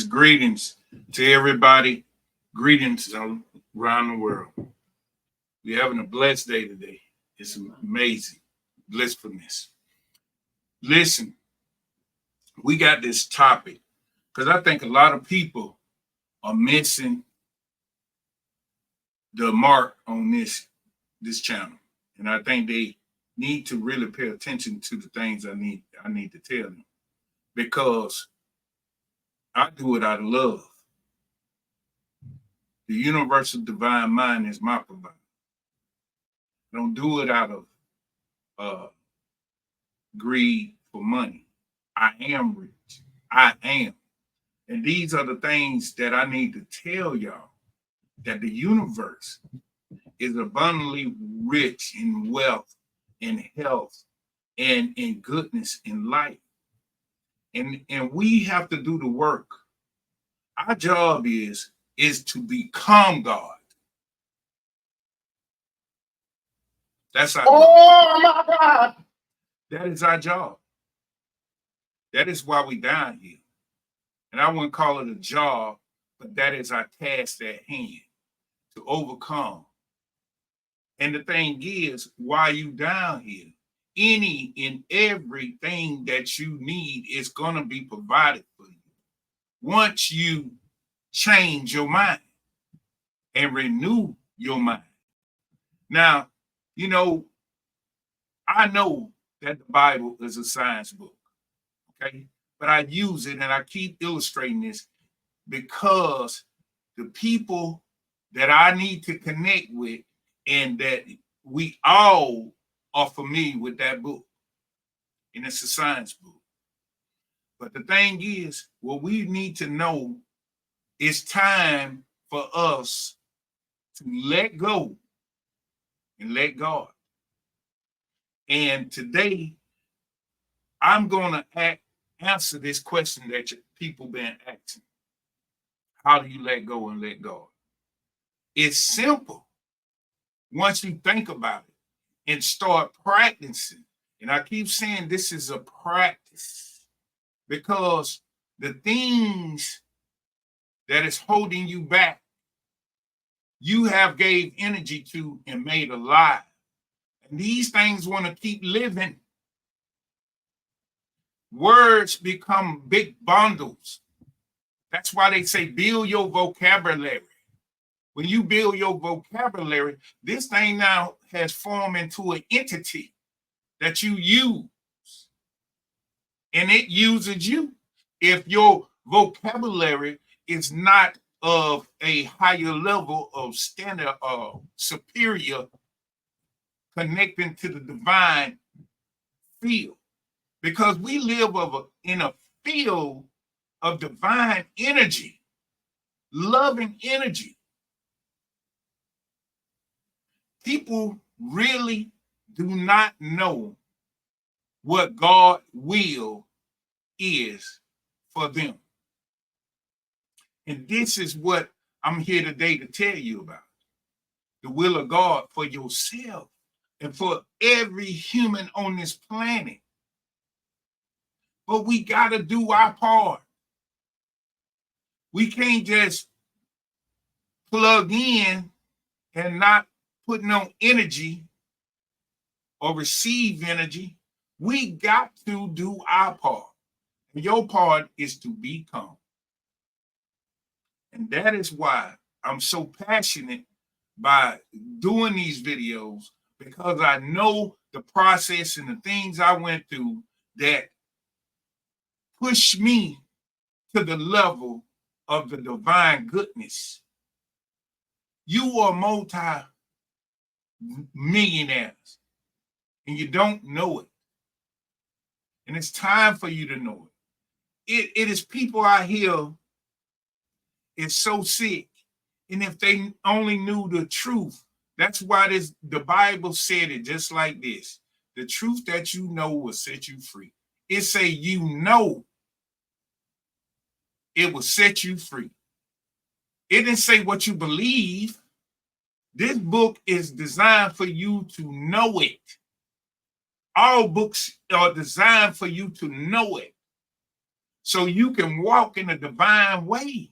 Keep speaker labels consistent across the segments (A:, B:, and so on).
A: Greetings to everybody. Greetings around the world. We're having a blessed day today. It's amazing. Blissfulness. Listen, we got this topic because I think a lot of people are missing the mark on this channel. And I think they need to really pay attention to the things I need to tell them. Because I do it out of love. The universal divine mind is my provider. I don't do it out of greed for money. I am rich. I am. And these are the things that I need to tell y'all, that the universe is abundantly rich in wealth, in health, and in goodness in life. And we have to do the work. Our job is to become God. That's our job. My God. That is our job. That is why we down here. And I wouldn't call it a job, but that is our task at hand, to overcome. And the thing is, while you down here, any and everything that you need is going to be provided for you. Once you change your mind and renew your mind. Now, you know, I know that the Bible is a science book, okay? But I use it and I keep illustrating this because the people that I need to connect with and that we all are familiar with that book. And it's a science book. But the thing is, what we need to know, it's time for us to let go and let God. And today, I'm going to answer this question that people been asking. How do you let go and let God? It's simple once you think about it and start practicing. And I keep saying this is a practice because the things that is holding you back, you have gave energy to and made alive. And these things want to keep living. Words become big bundles. That's why they say build your vocabulary. When you build your vocabulary, this thing now has formed into an entity that you use. And it uses you. If your vocabulary is not of a higher level of standard or superior connecting to the divine field, because we live in a field of divine energy, loving energy. People really do not know what God's will is for them. And this is what I'm here today to tell you about. The will of God for yourself and for every human on this planet. But we got to do our part. We can't just plug in and not put no energy or receive energy. We got to do our part. And your part is to become. And that is why I'm so passionate by doing these videos, because I know the process and the things I went through that pushed me to the level of the divine goodness. You are multi-millionaires and you don't know it. And it's time for you to know it. It is people out here is so sick. And if they only knew the truth, that's why the Bible said it just like this. The truth that you know will set you free. It say you know it will set you free. It didn't say what you believe. This book is designed for you to know it. All books are designed for you to know it. so you can walk in a divine way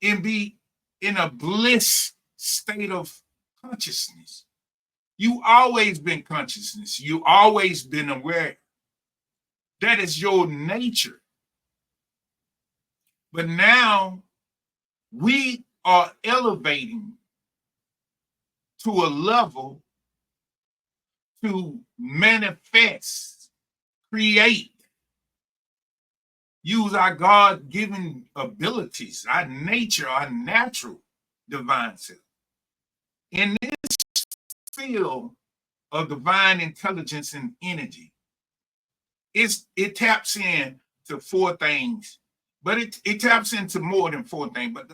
A: and be in a bliss state of consciousness. You always been consciousness. You always been aware. That is your nature. But now we are elevating to a level to manifest, create, use our God-given abilities, our nature, our natural divine self. In this field of divine intelligence and energy, it taps in to four things, but it taps into more than four things. But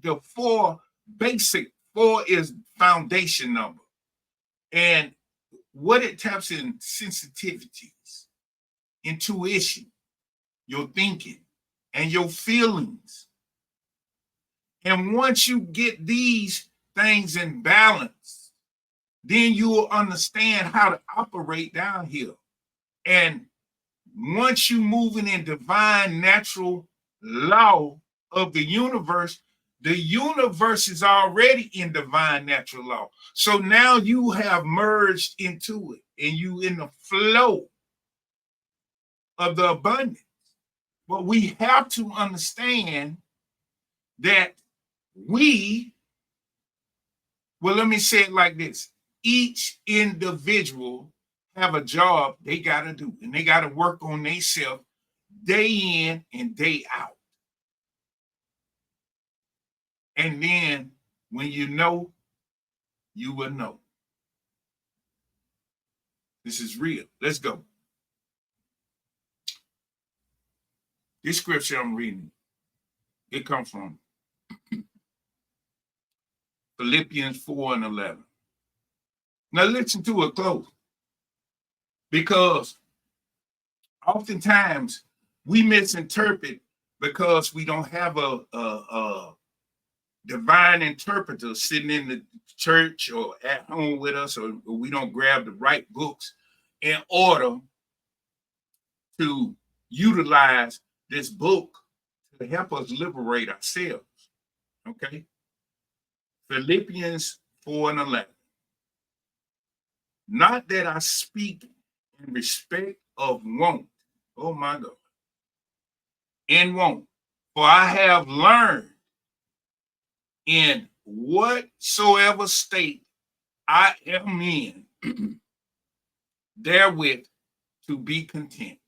A: the four basic, four is foundation number. And what it taps in: sensitivities, intuition, your thinking, and your feelings. And once you get these things in balance, then you will understand how to operate down here. And once you moving in divine natural law of the universe is already in divine natural law. So now you have merged into it and you in the flow of the abundance. But we have to understand that let me say it like this. Each individual have a job they got to do, and they got to work on themselves day in and day out. And then when you know, you will know. This is real. Let's go. This scripture I'm reading, it comes from Philippians 4:11. Now listen to it close, because oftentimes we misinterpret because we don't have a divine interpreter sitting in the church or at home with us, or we don't grab the right books in order to utilize this book to help us liberate ourselves. Okay? Philippians 4:11. Not that I speak in respect of want. Oh my God. In want. For I have learned in whatsoever state I am in, therewith to be content.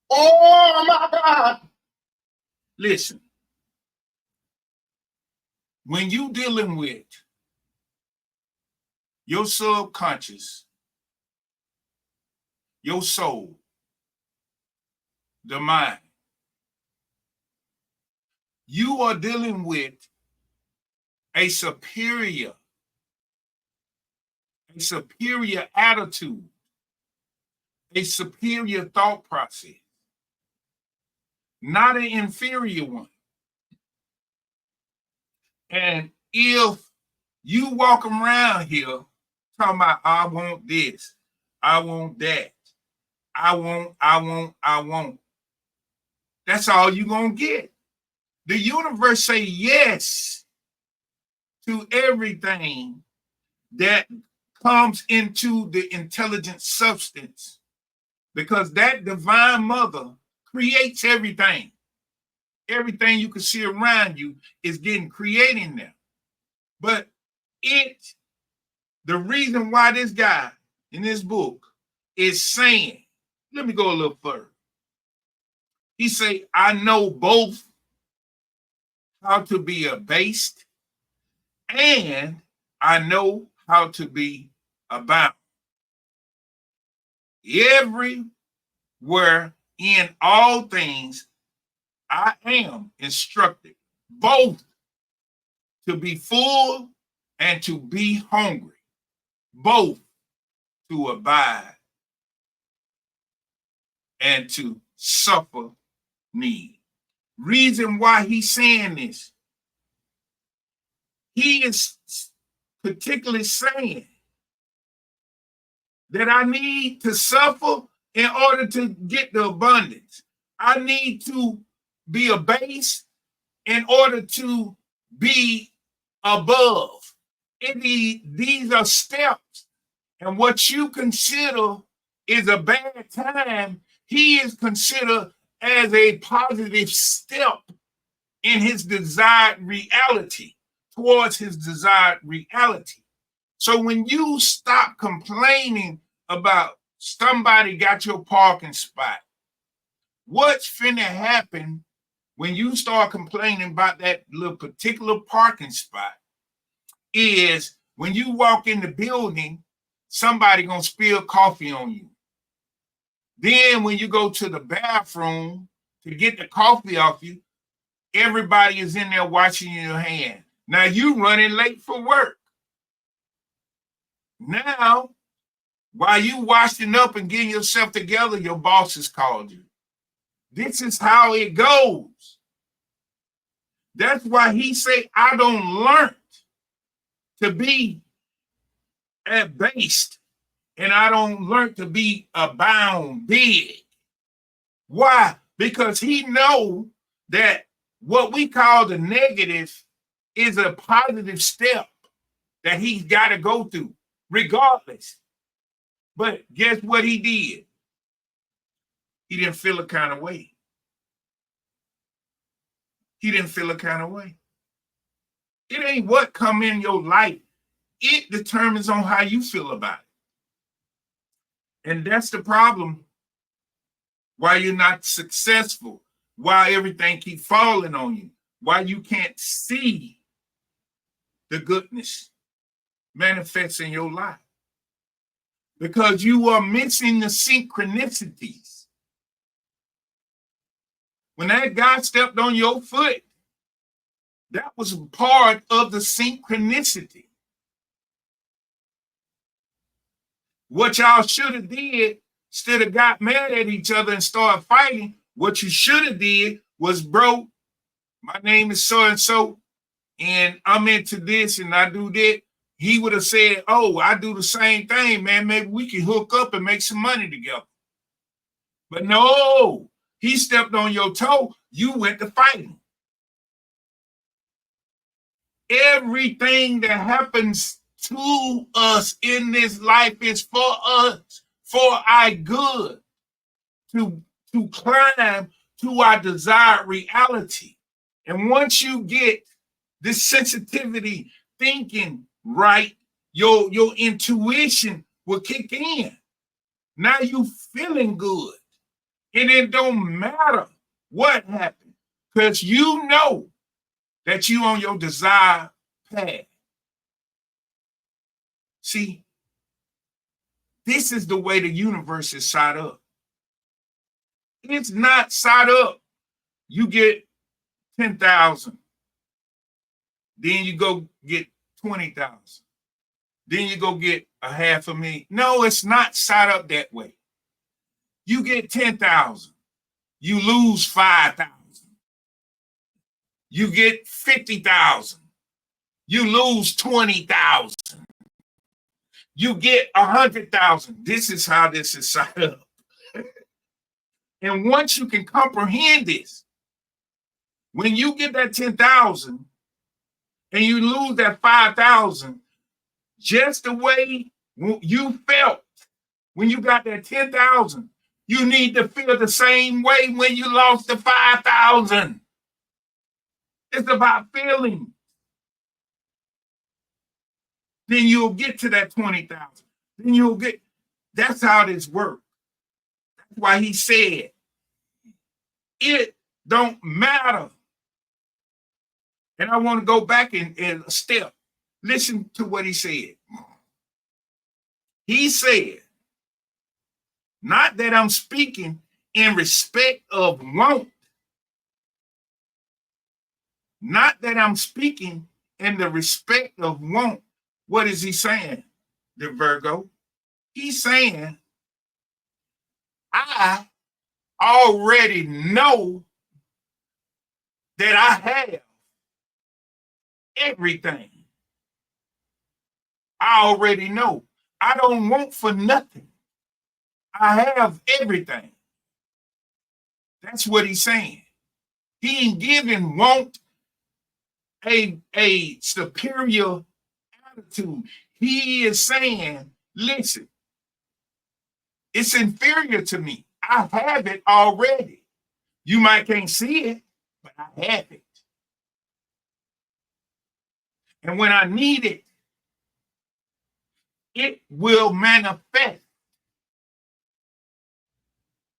A: Oh my God. Listen. When you dealing with your subconscious, your soul, the mind, you are dealing with a superior attitude, a superior thought process, not an inferior one. And if you walk around here talking about, I want this, I want that, I want, that's all you're going to get. The universe say yes to everything that comes into the intelligent substance, because that divine mother creates everything. Everything you can see around you is getting creating there. But the reason why this guy in this book is saying, let me go a little further. He say, I know both how to be abased and I know how to be abound. Everywhere in all things, I am instructed both to be full and to be hungry, both to abide and to suffer need. Reason why he's saying this, he is particularly saying that I need to suffer in order to get the abundance. I need to be a base in order to be above. These are steps. And what you consider is a bad time, he is considered as a positive step in his desired reality, towards his desired reality. So when you stop complaining about somebody got your parking spot, what's finna happen when you start complaining about that little particular parking spot is when you walk in the building, somebody gonna spill coffee on you. Then when you go to the bathroom to get the coffee off you, everybody is in there washing your hand. Now you running late for work. Now, while you washing up and getting yourself together, your boss has called you. This is how it goes. That's why he say, I don't learn to be based, and I don't learn to be abound big. Why? Because he know that what we call the negative is a positive step that he's got to go through, regardless. But guess what he did? He didn't feel a kind of way. He didn't feel a kind of way. It ain't what come in your life. It determines on how you feel about it. And that's the problem. Why you're not successful, why everything keep falling on you, why you can't see the goodness manifest in your life. Because you are missing the synchronicities. When that guy stepped on your foot, that was part of the synchronicity. What y'all should have did, instead of got mad at each other and started fighting, what you should have did was, bro, my name is so-and-so, and I'm into this and I do that. He would have said, oh, I do the same thing, man. Maybe we can hook up and make some money together. But no, he stepped on your toe. You went to fighting. Everything that happens to us in this life is for us, for our good, to climb to our desired reality. And once you get this sensitivity thinking right, your intuition will kick in. Now you feeling good. And it don't matter what happened, because you know that you on your desired path. See, this is the way the universe is set up. It's not set up. You get 10,000. Then you go get 20,000. Then you go get $500,000. No, it's not set up that way. You get 10,000. You lose 5,000. You get 50,000. You lose 20,000. You get 100,000. This is how this is set up. And once you can comprehend this, when you get that 10,000 and you lose that 5,000, just the way you felt when you got that 10,000, you need to feel the same way when you lost the 5,000. It's about feeling. Then you'll get to that 20,000. Then you'll get, that's how this works. That's why he said, it don't matter. And I want to go back in a step. Listen to what he said. He said, not that I'm speaking in respect of want. Not that I'm speaking in the respect of want. What is he saying, the Virgo? He's saying, I already know that I have everything. I already know. I don't want for nothing. I have everything. That's what he's saying. He ain't giving want a superior attitude. He is saying, listen, it's inferior to me. I have it already. You might can't see it, but I have it. And when I need it, it will manifest.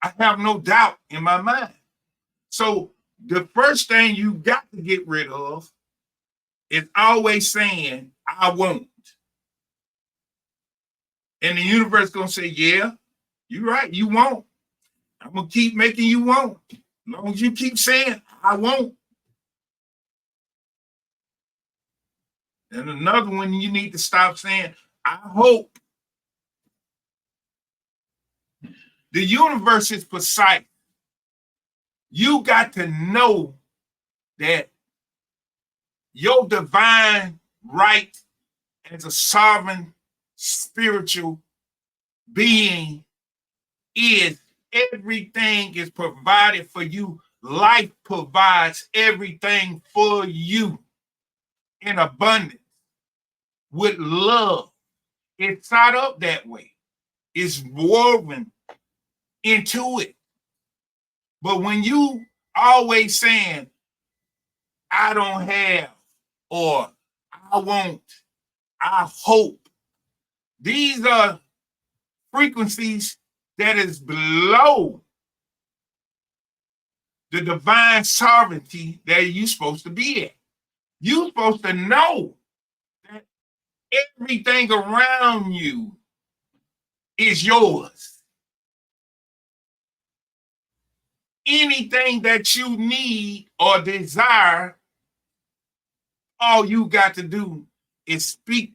A: I have no doubt in my mind. So the first thing you got to get rid of is always saying, I won't. And the universe is going to say, yeah, you're right, you won't. I'm going to keep making you won't. As long as you keep saying, I won't. And another one, you need to stop saying, I hope. The universe is precise. You got to know that your divine right as a sovereign spiritual being is everything is provided for you. Life provides everything for you in abundance with love. It's set up that way. It's woven into it. But when you always saying, I don't have, or I won't, I hope, these are frequencies that is below the divine sovereignty that you're supposed to be at. You're supposed to know that everything around you is yours. Anything that you need or desire, all you got to do is speak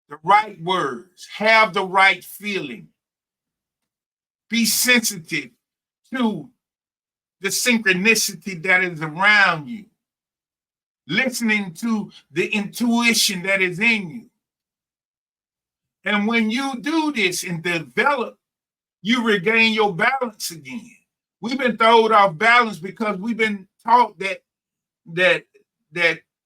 A: the right words, have the right feeling, be sensitive to the synchronicity that is around you, listening to the intuition that is in you. And when you do this and develop, you regain your balance again. We've been thrown off balance because we've been taught that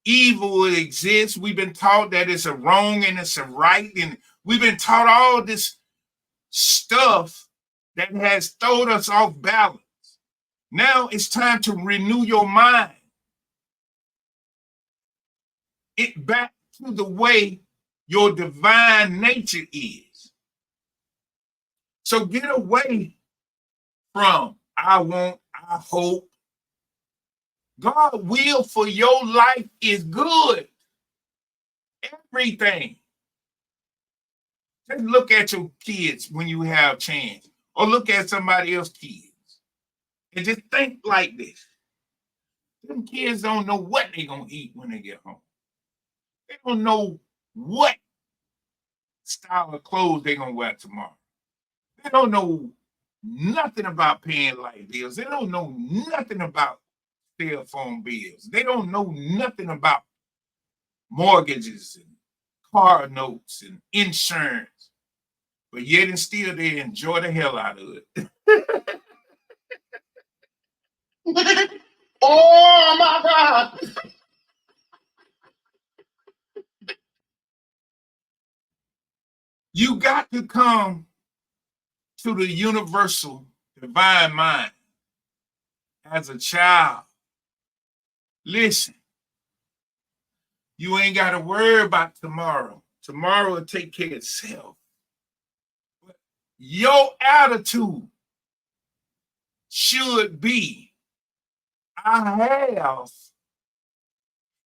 A: evil exists. We've been taught that it's a wrong and it's a right. And we've been taught all this stuff that has thrown us off balance. Now it's time to renew your mind. It back to the way your divine nature is. So get away from I want, I hope. God's will for your life is good. Everything. Just look at your kids when you have chance, or look at somebody else's kids, and just think like this. Them kids don't know what they're going to eat when they get home. They don't know what style of clothes they're going to wear tomorrow. They don't know nothing about paying light bills. They don't know nothing about cell phone bills. They don't know nothing about mortgages and car notes and insurance. But yet and still they enjoy the hell out of it. Oh my God. You got to come to the universal divine mind as a child. Listen, you ain't got to worry about tomorrow. Tomorrow will take care of itself. But your attitude should be, I have,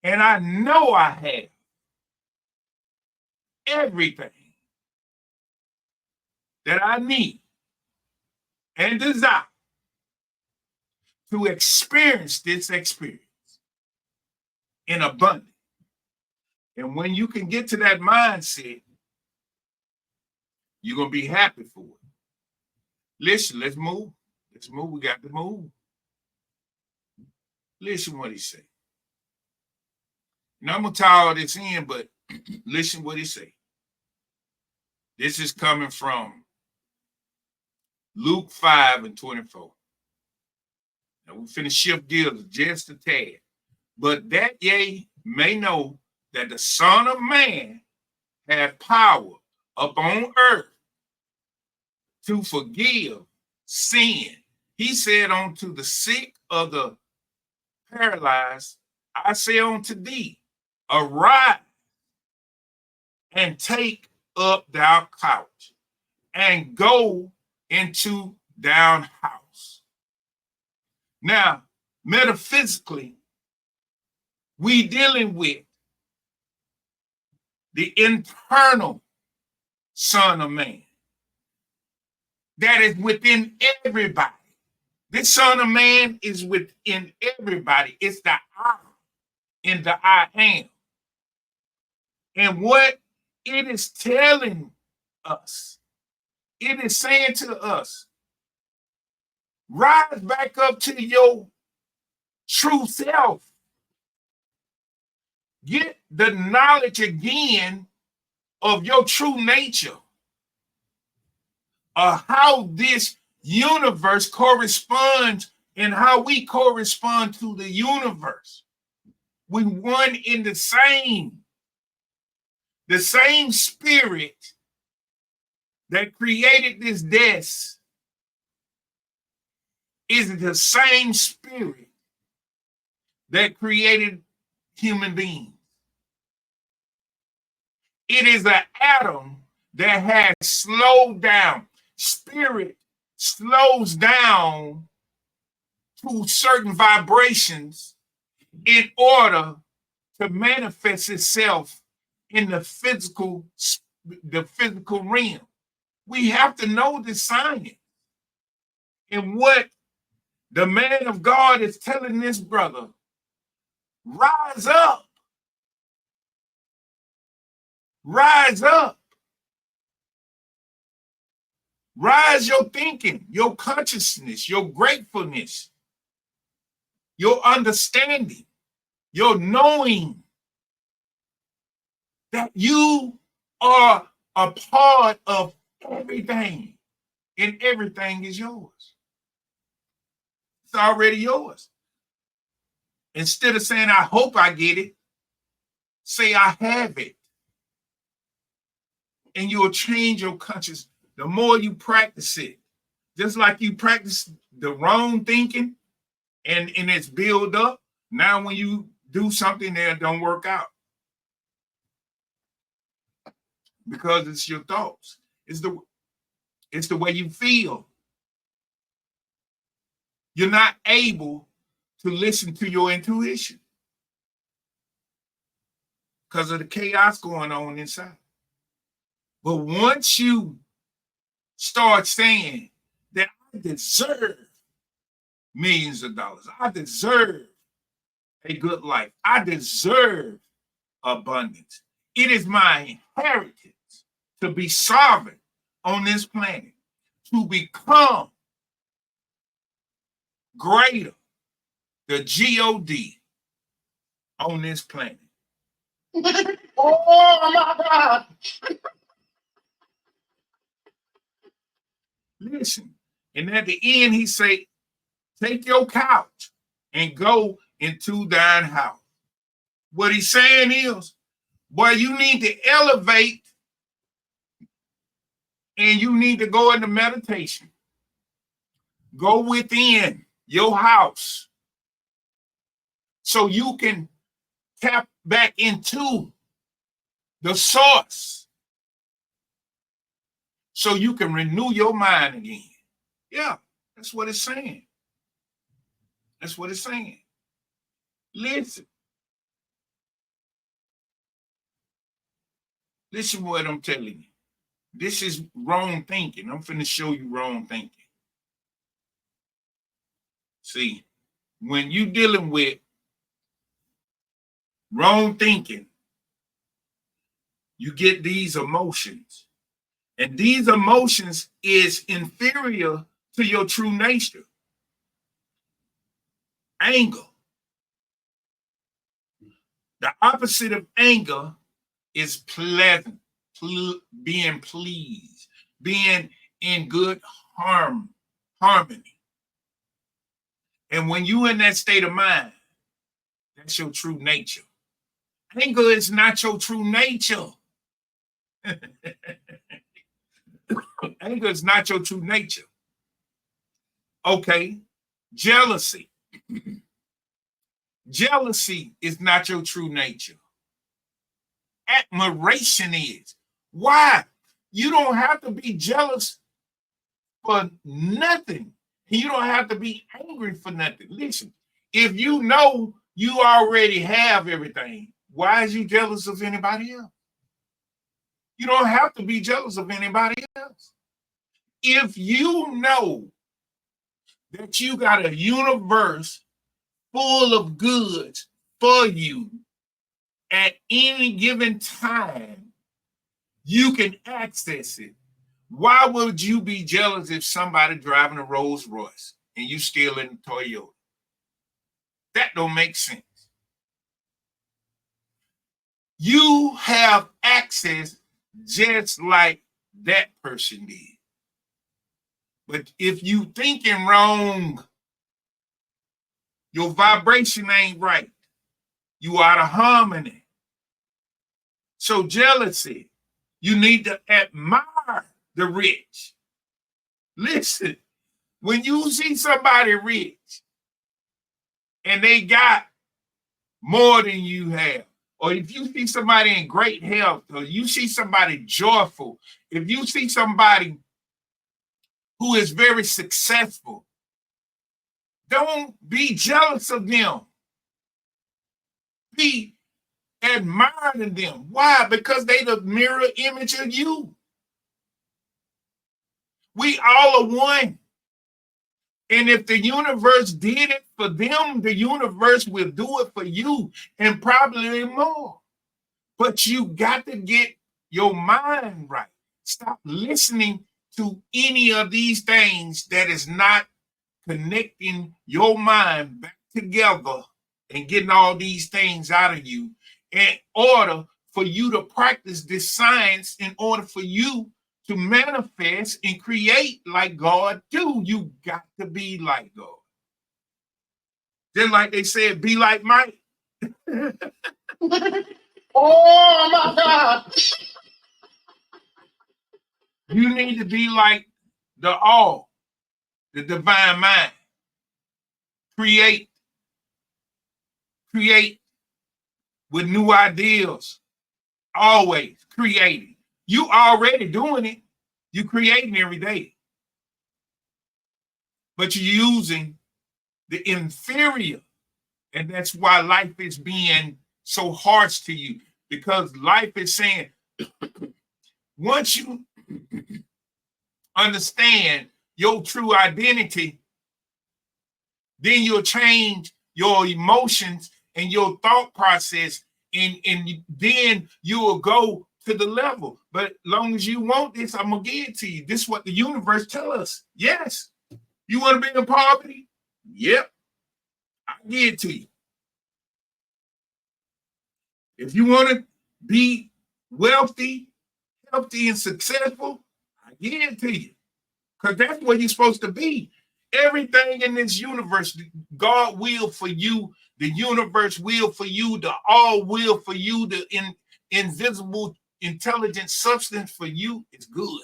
A: and I know I have everything that I need and desire to experience this experience in abundance. And when you can get to that mindset, you're going to be happy for it. Listen, let's move. Let's move. We got to move. Listen what he said. Now I'm going to tie all this in, but listen what he said. This is coming from Luke 5:24. Now we finna shift gears just a tad. But that ye may know that the Son of Man had power upon earth to forgive sin. He said unto the sick of the paralyzed, I say unto thee, arise and take up thy couch and go into thine house. Now, metaphysically, we dealing with the internal Son of Man that is within everybody. This Son of Man is within everybody. It's the I in the I am. And what it is telling us, it is saying to us, rise back up to your true self. Get the knowledge again of your true nature, of how this universe corresponds and how we correspond to the universe. We one in the same spirit that created this desk is the same spirit that created human beings. It is an atom that has slowed down. Spirit slows down to certain vibrations in order to manifest itself in the physical realm. We have to know this science. And what the man of God is telling this brother, rise up. Rise up. Rise your thinking, your consciousness, your gratefulness, your understanding, your knowing that you are a part of everything, and everything is yours. It's already yours. Instead of saying, I hope I get it, say, I have it. And you'll change your consciousness. The more you practice it, just like you practice the wrong thinking and it's built up, now when you do something that don't work out, because it's your thoughts. It's the way you feel. You're not able to listen to your intuition because of the chaos going on inside. But once you start saying that I deserve millions of dollars, I deserve a good life, I deserve abundance, it is my inheritance to be sovereign on this planet, to become greater, the G-O-D, on this planet. Oh my God. Listen, and at the end he say, take your couch and go into thine house. What he's saying is, boy, you need to elevate and you need to go into meditation. Go within your house so you can tap back into the source, so you can renew your mind again. Yeah, that's what it's saying. That's what it's saying. Listen. Listen to what I'm telling you. This is wrong thinking. I'm finna show you wrong thinking. See, when you dealing with wrong thinking, you get these emotions. And these emotions is inferior to your true nature. Anger. The opposite of anger is pleasant, being pleased, being in good harmony. And when you in that state of mind, that's your true nature. Anger is not your true nature. Anger is not your true nature. Okay, jealousy. Jealousy is not your true nature. Admiration is. Why? You don't have to be jealous for nothing. You don't have to be angry for nothing. Listen, if you know you already have everything, why is you jealous of anybody else? You don't have to be jealous of anybody else. If you know that you got a universe full of goods for you at any given time, you can access it. Why would you be jealous if somebody driving a Rolls Royce and you still in a Toyota? That don't make sense. You have access just like that person did. But if you thinking wrong, your vibration ain't right. You out of harmony. So jealousy, you need to admire the rich. Listen, when you see somebody rich and they got more than you have, or if you see somebody in great health, or you see somebody joyful, if you see somebody who is very successful, don't be jealous of them. Be admiring them. Why? Because they the mirror image of you. We all are one. And if the universe did it for them, the universe will do it for you and probably more. But you got to get your mind right. Stop listening to any of these things that is not connecting your mind back together and getting all these things out of you in order for you to practice this science, in order for you to manifest and create like God do. You got to be like God. Just like they said, be like Mike. Oh my God. You need to be like the all, the divine mind. Create with new ideas. Always creating. You already doing it. You creating every day. But you're using the inferior. And that's why life is being so harsh to you. Because life is saying, once you understand your true identity, then you'll change your emotions and your thought process, and then you will go to the level. But as long as you want this, I'm going to give it to you. This is what the universe tells us. Yes. You want to be in poverty? Yep. I'll give it to you. If you want to be wealthy, healthy, and successful, I give it to you. Because that's what you're supposed to be. Everything in this universe, God will for you, the universe will for you, the all will for you, the invisible intelligent substance for you is good.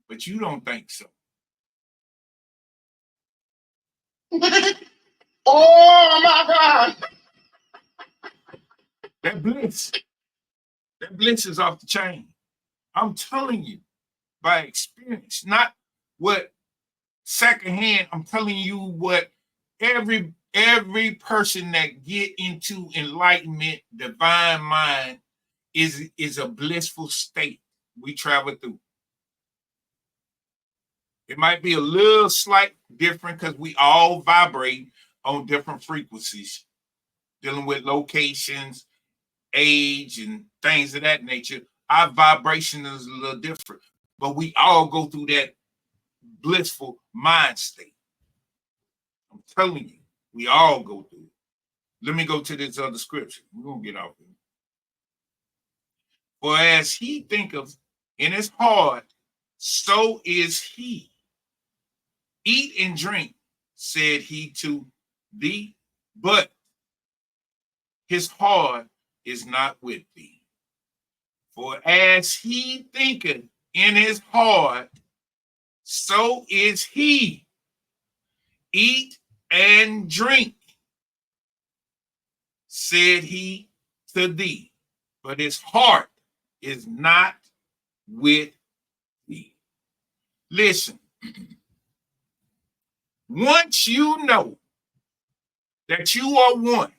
A: But you don't think so. Oh my God. That bliss is off the chain. I'm telling you by experience, not what secondhand. I'm telling you what every person that get into enlightenment, divine mind, is a blissful state we travel through. It might be a little slight different because we all vibrate on different frequencies, dealing with locations, age, and things of that nature. Our vibration is a little different, but we all go through that blissful mind state. I'm telling you, we all go through it. Let me go to this other scripture. We're going to get off here. For as he thinketh in his heart, so is he. Eat and drink, said he to thee, but his heart is not with thee. For as he thinketh in his heart, so is he. Eat and drink, said he to thee, but his heart is not with thee. Listen, once you know that you are one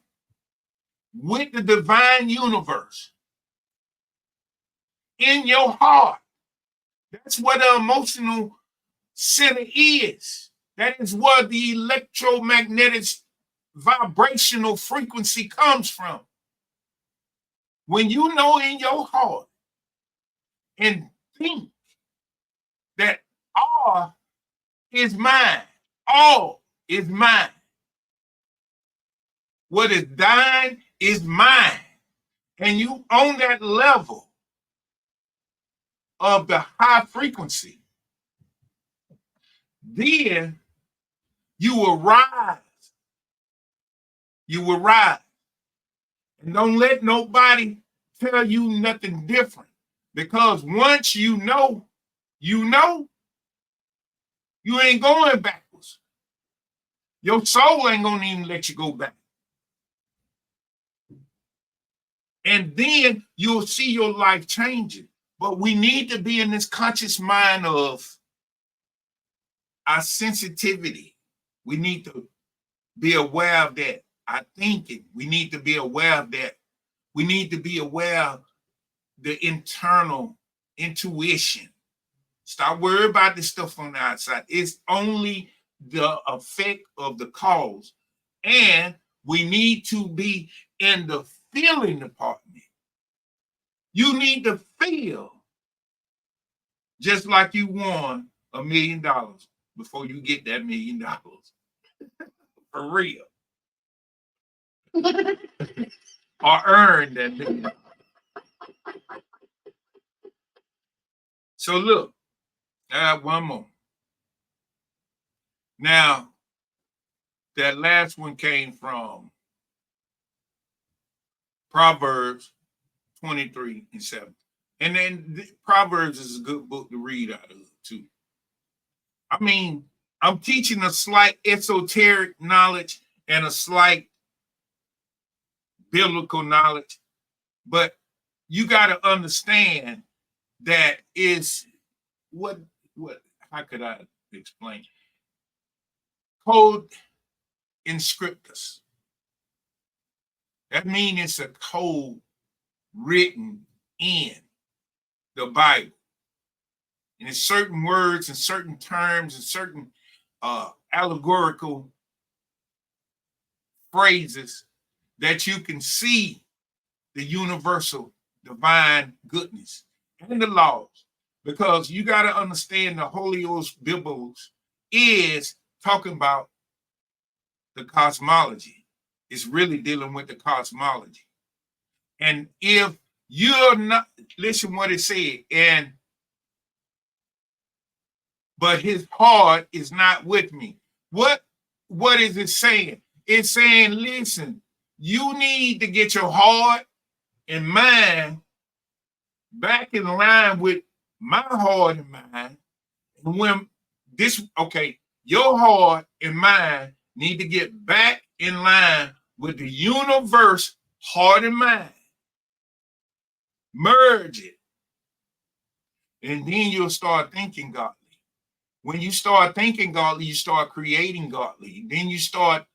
A: with the divine universe in your heart, that's what the emotional center is. That is where the electromagnetic vibrational frequency comes from. When you know in your heart and think that all is mine, all is mine. What is thine is mine. And you on that level of the high frequency, then you will rise. You will rise. And don't let nobody tell you nothing different. Because once you know, you ain't going backwards. Your soul ain't gonna even let you go back. And then you'll see your life changing. But we need to be in this conscious mind of our sensitivity. We need to be aware of that. Our thinking, we need to be aware of that. We need to be aware of the internal intuition. Stop worrying about the stuff on the outside. It's only the effect of the cause. And we need to be in the feeling department. You need to feel just like you won $1 million before you get that $1 million. For real. Or earn that $1 million. So look, I have one more. Now, that last one came from Proverbs 23:7. And then Proverbs is a good book to read out of too. I mean, I'm teaching a slight esoteric knowledge and a slight biblical knowledge, but you got to understand that is what how could I explain? Code inscriptus. That means it's a code written in the Bible. And it's certain words and certain terms and certain allegorical phrases that you can see the universal divine goodness and the laws. Because you got to understand the Holy Bibles is talking about the cosmology. It's really dealing with the cosmology. And if you're not, listen what it said, but his heart is not with me. What is it saying? It's saying, listen, you need to get your heart and mind back in line with my heart and mind. And when your heart and mind need to get back in line with the universe, heart and mind. Merge it. And then you'll start thinking godly. When you start thinking godly, you start creating godly. Then you start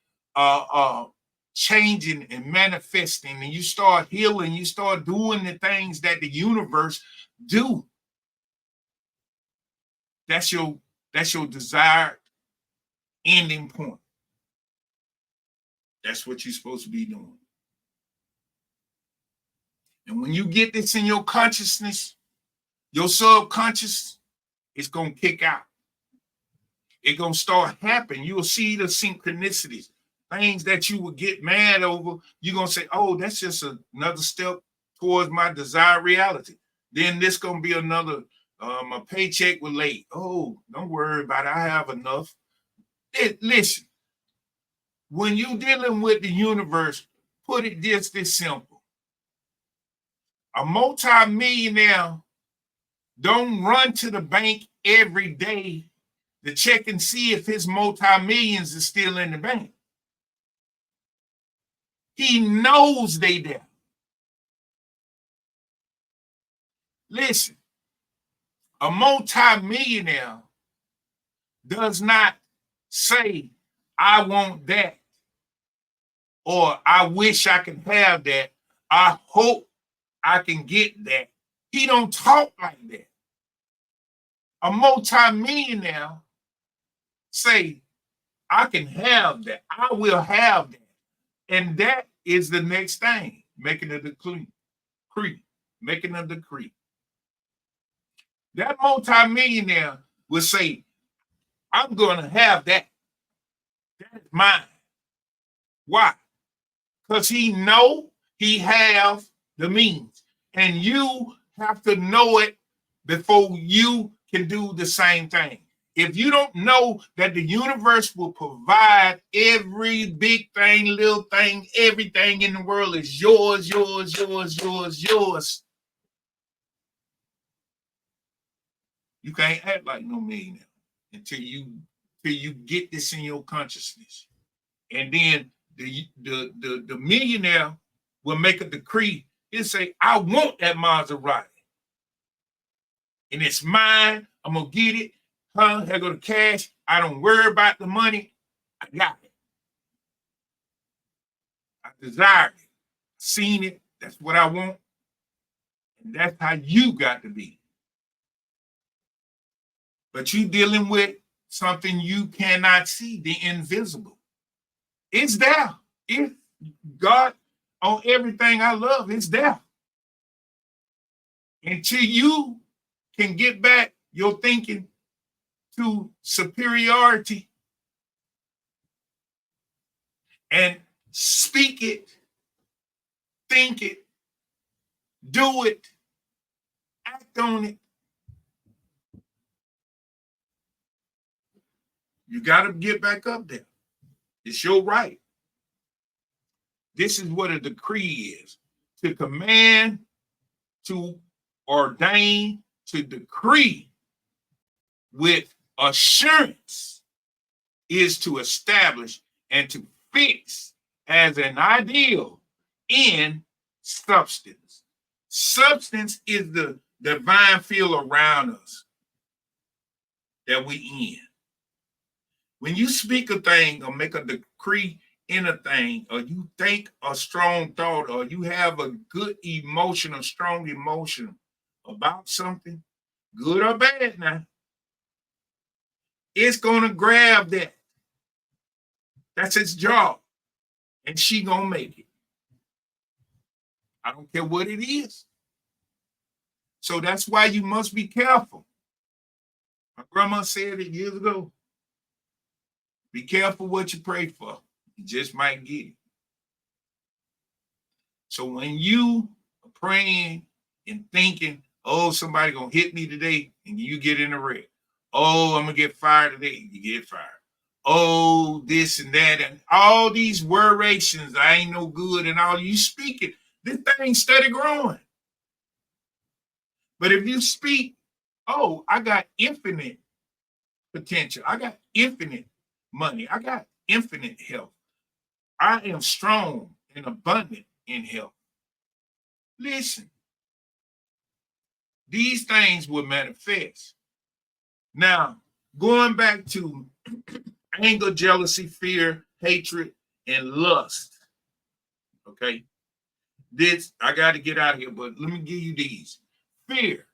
A: changing and manifesting, and you start healing. You start doing the things that the universe do. That's your desired ending point. That's what you're supposed to be doing. And when you get this in your consciousness, your subconscious, it's going to kick out. It's going to start happening. You'll see the synchronicities, things that you would get mad over. You're going to say, oh, that's just another step towards my desired reality. Then this going to be another my paycheck was late. Oh, don't worry about it. I have enough. Listen, when you're dealing with the universe, put it just this simple. A multi-millionaire don't run to the bank every day to check and see if his multi-millions is still in the bank. He knows they there. Listen, a multi-millionaire does not say, I want that, or I wish I could have that. I hope I can get that. He don't talk like that. A multi-millionaire say, I can have that. I will have that. And that is the next thing, making a decree. Making a decree. That multi-millionaire will say, I'm going to have that. That's mine. Why? Because he know he have the means. And you have to know it before you can do the same thing. If you don't know that the universe will provide every big thing, little thing, everything in the world is yours, yours, yours, yours, yours, you can't act like no millionaire until you get this in your consciousness. And then the millionaire will make a decree. He'll say, I want that Maserati. And it's mine. I'm going to get it. I go to cash. I don't worry about the money. I got it. I desired it. Seen it. That's what I want. And that's how you got to be. But you dealing with something you cannot see, the invisible. It's there. It's God on everything I love. It's there. Until you can get back your thinking to superiority and speak it, think it, do it, act on it. You got to get back up there. It's your right. This is what a decree is. To command, to ordain, to decree with assurance is to establish and to fix as an ideal in substance. Substance is the divine field around us that we in. When you speak a thing or make a decree in a thing, or you think a strong thought, or you have a good emotion, a strong emotion about something, good or bad now, it's going to grab that. That's its job. And she going to make it. I don't care what it is. So that's why you must be careful. My grandma said it years ago. Be careful what you pray for. You just might get it. So when you are praying and thinking, oh, somebody going to hit me today, and you get in a wreck. Oh, I'm going to get fired today. You get fired. Oh, this and that, and all these worrations, I ain't no good, and all you speak it, this thing steady growing. But if you speak, oh, I got infinite potential. I got infinite money. I got infinite health. I am strong and abundant in health. Listen, these things will manifest. Now, going back to anger, jealousy, fear, hatred, and lust. Okay. This, I got to get out of here, but let me give you these. Fear.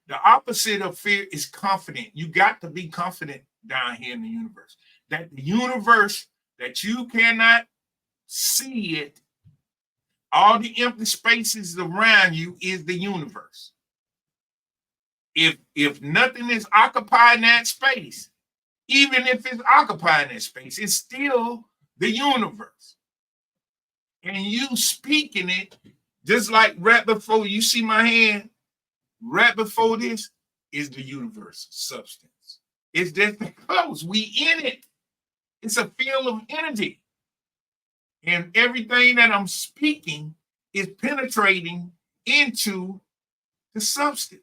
A: The opposite of fear is confident. You got to be confident down here in the universe. That the universe, that you cannot see it, all the empty spaces around you is the universe. If nothing is occupying that space, even if it's occupying that space, it's still the universe. And you speaking it, just like right before you see my hand, right before this, is the universe substance. It's just close. We in it. It's a field of energy. And everything that I'm speaking is penetrating into the substance.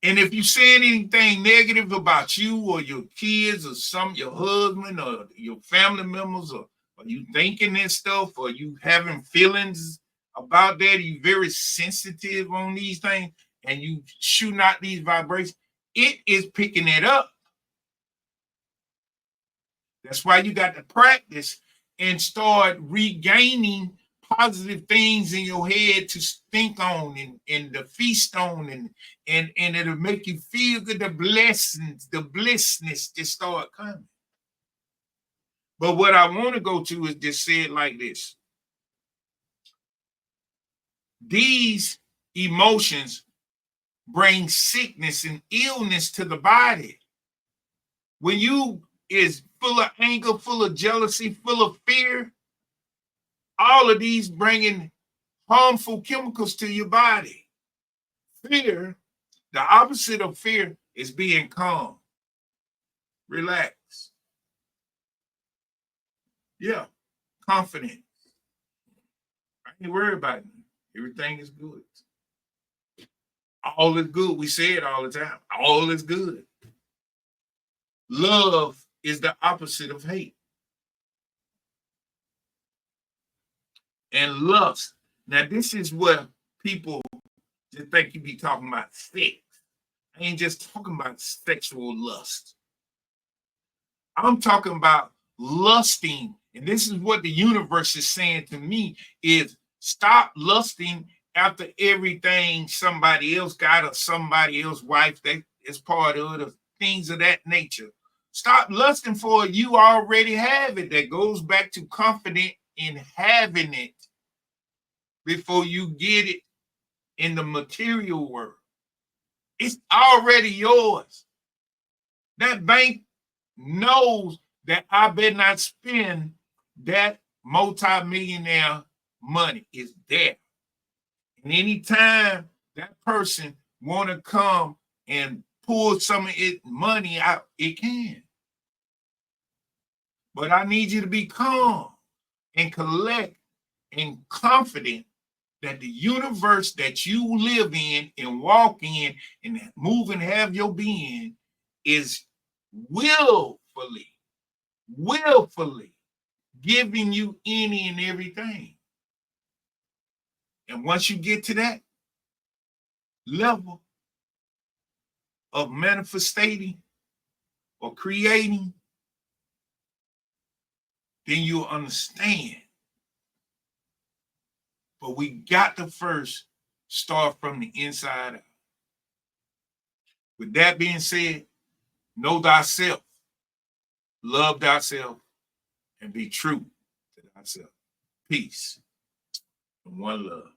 A: And if you say anything negative about you or your kids or your husband or your family members, or you thinking this stuff, or you having feelings about that, you very sensitive on these things, and you shooting out these vibrations, it is picking it up. That's why you got to practice and start regaining positive things in your head to think on and to feast on, and it'll make you feel good. The blessings, the blissness just start coming. But what I want to go to is just say it like this. These emotions bring sickness and illness to the body. When you is full of anger, full of jealousy, full of fear, all of these bringing harmful chemicals to your body. Fear, the opposite of fear is being calm. Relax. Yeah, confident. I ain't worried about it. Everything is good. All is good. We say it all the time. All is good. Love is the opposite of hate. And lust. Now, this is where people just think you be talking about sex. I ain't just talking about sexual lust. I'm talking about lusting. And this is what the universe is saying to me is stop lusting after everything somebody else got or somebody else's wife that is part of it, things of that nature. Stop lusting for it. You already have it. That goes back to confident in having it before you get it in the material world. It's already yours. That bank knows that I better not spend that multi-millionaire money. Is there. And anytime that person want to come and pull some of it money out, it can. But I need you to be calm and collect and confident that the universe that you live in and walk in and move and have your being is willfully giving you any and everything. And once you get to that level of manifesting or creating, then you'll understand. But we got to first start from the inside out. With that being said, know thyself, love thyself, and be true to thyself. Peace and one love.